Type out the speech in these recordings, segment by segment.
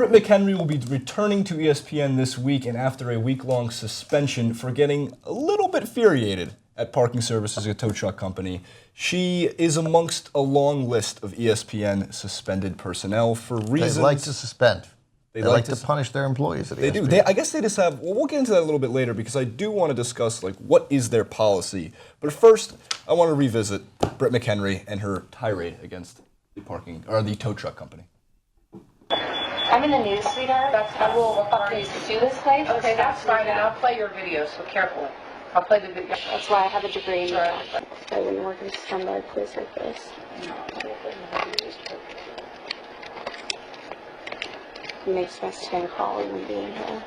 Britt McHenry will be returning to ESPN this week, and after a week-long suspension for getting a little bit infuriated at parking services at a tow truck company, she is amongst a long list of ESPN suspended personnel for reasons. They like to suspend. They like to punish their employees at ESPN. They do. I guess they just have. Well, we'll get into that a little bit later because I do want to discuss what is their policy. But first, I want to revisit Britt McHenry and her tirade against the tow truck company. I'm in the news, sweetheart. I will fucking sue this place. Okay, that's fine, and I'll play your video, so careful. I'll play the video. That's why I have a degree in that. I wouldn't work in a scumbag place like this. It makes my skin crawl even being here.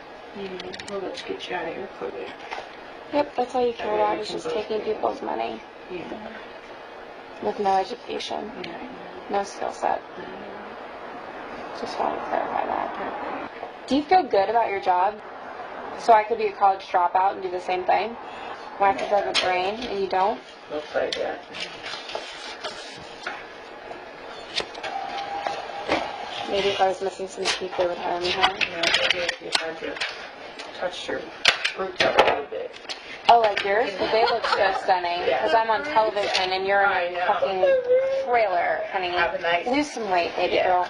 Well, let's get you out of here quickly. Yep, that's all you care about is just taking people's money. Yeah. With no education. No skill set. Just want to clarify that. Do you feel good about your job? So I could be a college dropout and do the same thing? When I could have a brain and you don't? Don't play that. Maybe if I was missing some teeth, they would hire me, huh? Yeah, maybe if you had to touch your fruit up a little bit. Oh, like yours? Well, they look so stunning. Because I'm on television and you're in a fucking trailer, honey. Have a nice- Lose some weight, baby girl.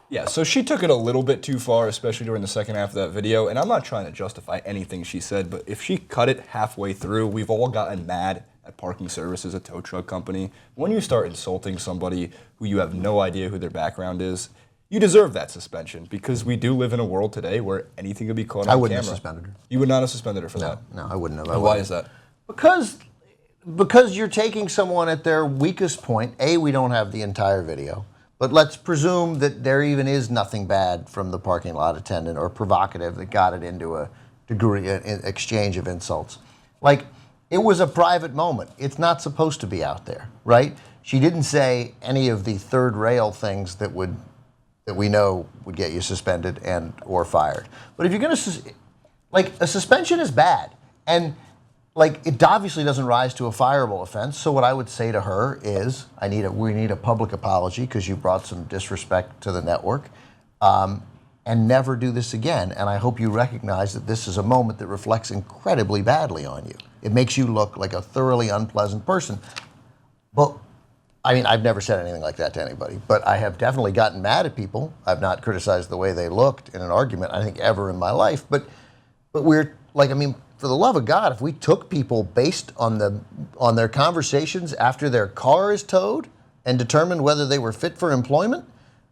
Yeah, so she took it a little bit too far, especially during the second half of that video, and I'm not trying to justify anything she said, but if she cut it halfway through, we've all gotten mad at parking services, a tow truck company. When you start insulting somebody who you have no idea who their background is, you deserve that suspension, because we do live in a world today where anything could be caught on camera. I wouldn't have suspended her. You would not have suspended her for that? No, I wouldn't have. And why is that? Because you're taking someone at their weakest point. A, we don't have the entire video. But let's presume that there even is nothing bad from the parking lot attendant or provocative that got it into a degree, an exchange of insults. Like, it was a private moment. It's not supposed to be out there, right? She didn't say any of the third rail things that we know would get you suspended and or fired. But if you're going to, a suspension is bad. And it obviously doesn't rise to a fireable offense. So what I would say to her is, we need a public apology because you brought some disrespect to the network, and never do this again. And I hope you recognize that this is a moment that reflects incredibly badly on you. It makes you look like a thoroughly unpleasant person. But I mean, I've never said anything like that to anybody, but I have definitely gotten mad at people. I've not criticized the way they looked in an argument, I think, ever in my life. But we're for the love of God, if we took people based on their conversations after their car is towed and determined whether they were fit for employment,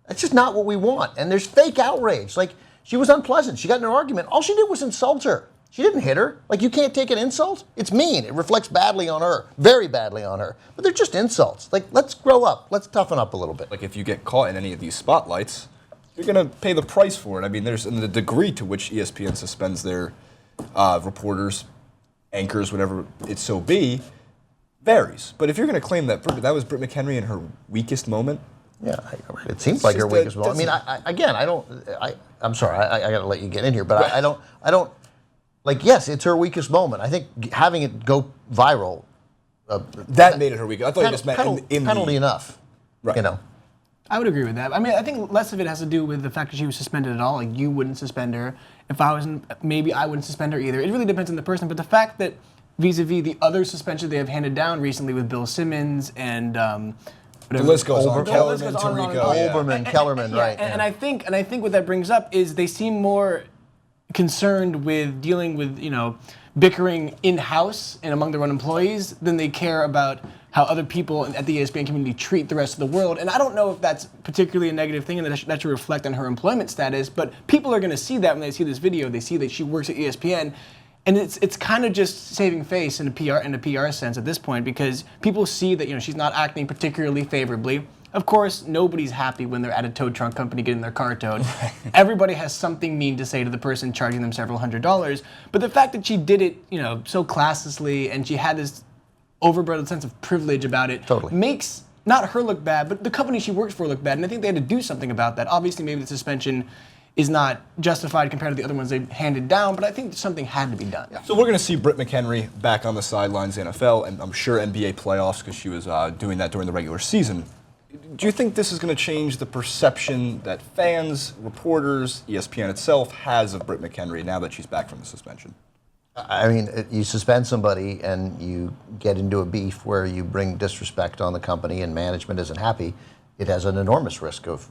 that's just not what we want. And there's fake outrage. She was unpleasant. She got in an argument. All she did was insult her. She didn't hit her. You can't take an insult. It's mean. It reflects badly on her, very badly on her. But they're just insults. Let's grow up. Let's toughen up a little bit. If you get caught in any of these spotlights, you're going to pay the price for it. I mean, there's the degree to which ESPN suspends their reporters, anchors, whatever it so be, varies. But if you're going to claim that was Britt McHenry in her weakest moment, yeah, it seems like her weakest moment. I mean, I'm sorry, I got to let you get in here, but I don't. Yes, it's her weakest moment. I think having it go viral, that made it her weakest. I thought you just meant penalty enough, right? I would agree with that. I mean, I think less of it has to do with the fact that she was suspended at all. You wouldn't suspend her. If I wasn't, maybe I wouldn't suspend her either. It really depends on the person. But the fact that vis-a-vis the other suspension they have handed down recently with Bill Simmons and the list goes on. Kellerman, Tirico, Olbermann, Kellerman, right? And I think what that brings up is they seem more concerned with dealing with bickering in-house and among their own employees than they care about how other people at the ESPN community treat the rest of the world. And I don't know if that's particularly a negative thing and that should reflect on her employment status, but people are going to see that when they see this video. They see that she works at ESPN, and it's kind of just saving face in a PR sense at this point, because people see that she's not acting particularly favorably. Of course, nobody's happy when they're at a tow truck company getting their car towed. Everybody has something mean to say to the person charging them several $100s. But the fact that she did it, so classlessly, and she had this overbred sense of privilege about it, makes not her look bad, but the company she works for look bad. And I think they had to do something about that. Obviously, maybe the suspension is not justified compared to the other ones they handed down, but I think something had to be done. Yeah. So we're going to see Britt McHenry back on the sidelines of the NFL, and I'm sure NBA playoffs, because she was doing that during the regular season. do you think this is going to change the perception that fans, reporters, ESPN itself has of Britt McHenry now that she's back from the suspension? I mean, you suspend somebody and you get into a beef where you bring disrespect on the company and management isn't happy, it has an enormous risk of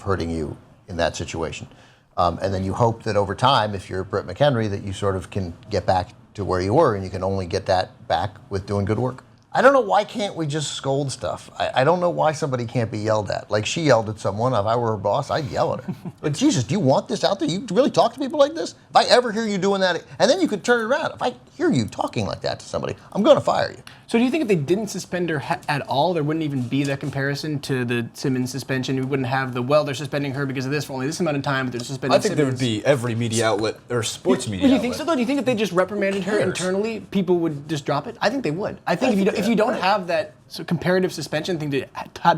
hurting you in that situation. And then you hope that over time, if you're Britt McHenry, that you sort of can get back to where you were, and you can only get that back with doing good work. I don't know, why can't we just scold stuff? I don't know why somebody can't be yelled at. Like, she yelled at someone. If I were her boss, I'd yell at her. Like, Jesus, do you want this out there? You really talk to people like this? If I ever hear you doing that, and then you could turn it around. If I hear you talking like that to somebody, I'm going to fire you. So do you think if they didn't suspend her at all, there wouldn't even be that comparison to the Simmons suspension? We wouldn't have they're suspending her because of this for only this amount of time, but they're suspending I think Simmons. there would be every media outlet, or sports media Do you outlet. think so, though? Do you think if they just reprimanded her internally, people would just drop it? I think they would. I think if you don't have that comparative suspension thing to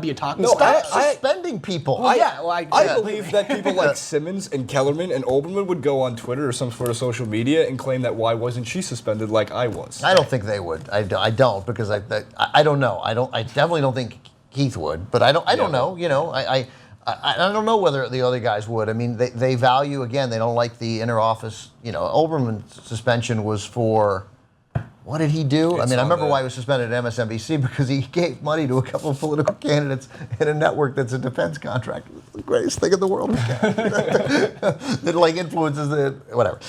be a talking Stop point. suspending people. I believe that people like Simmons and Kellerman and Olbermann would go on Twitter or some sort of social media and claim that why wasn't she suspended like I was? I don't think they would. I don't, because I don't know. I definitely don't think Keith would, but I don't know. You know, I don't know whether the other guys would. I mean, they value, again, they don't like the inner office. You know, Olbermann's suspension was for, what did he do? I mean, I remember why he was suspended at MSNBC, because he gave money to a couple of political candidates in a network that's a defense contractor. It's the greatest thing in the world. That like influences the whatever.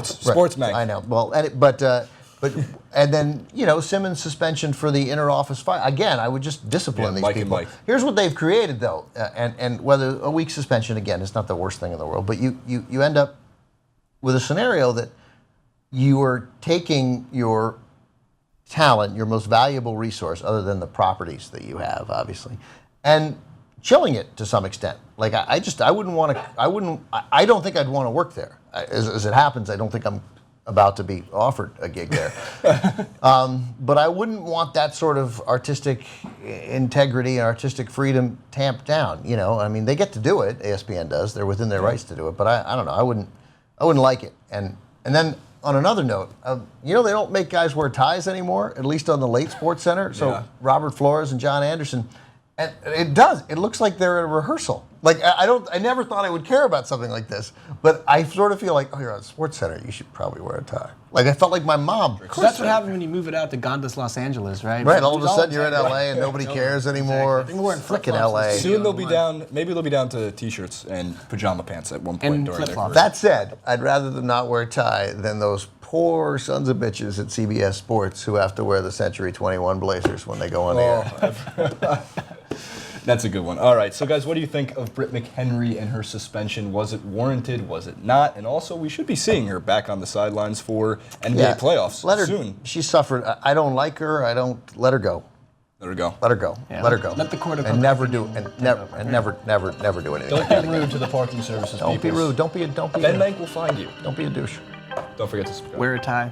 Sports mag. I know. Well, and then, you know, Simmons' suspension for the inner office fight. Again, I would just discipline these people. Here's what they've created, though, and whether a week suspension, again, is not the worst thing in the world, but you end up with a scenario that you are taking your talent, your most valuable resource, other than the properties that you have, obviously, and chilling it to some extent. Like, I don't think I'd want to work there. As it happens, I don't think I'm about to be offered a gig there. But I wouldn't want that sort of artistic integrity and artistic freedom tamped down. You know, I mean, they get to do it. ESPN does. They're within their rights to do it. But I don't know. I wouldn't like it. And then on another note, you know, they don't make guys wear ties anymore, at least on the late Sports Center. So Robert Flores and John Anderson. And it looks like they're at a rehearsal. Like, I never thought I would care about something like this, but I sort of feel like, oh, you're on Sports Center, you should probably wear a tie. Like, I felt like my mom. So that's what happens when you move it out to godless Los Angeles, right? Right, all of a sudden you're in LA and nobody cares anymore. Frickin' LA. Soon they'll be down, maybe they'll be down to t-shirts and pajama pants at one point during their career. That said, I'd rather them not wear a tie than those poor sons of bitches at CBS Sports who have to wear the Century 21 Blazers when they go on the air. That's a good one. All right, so guys, what do you think of Britt McHenry and her suspension? Was it warranted? Was it not? And also, we should be seeing her back on the sidelines for NBA playoffs soon. She suffered. I don't like her. I don't. Let her go. Let her go. Let her go. Yeah, let her go. Let the court of and never do never do anything. Don't be rude to the parking services. Don't be rude. Don't be. Ben Bank will find you. Don't be a douche. Don't forget to subscribe. Wear a tie.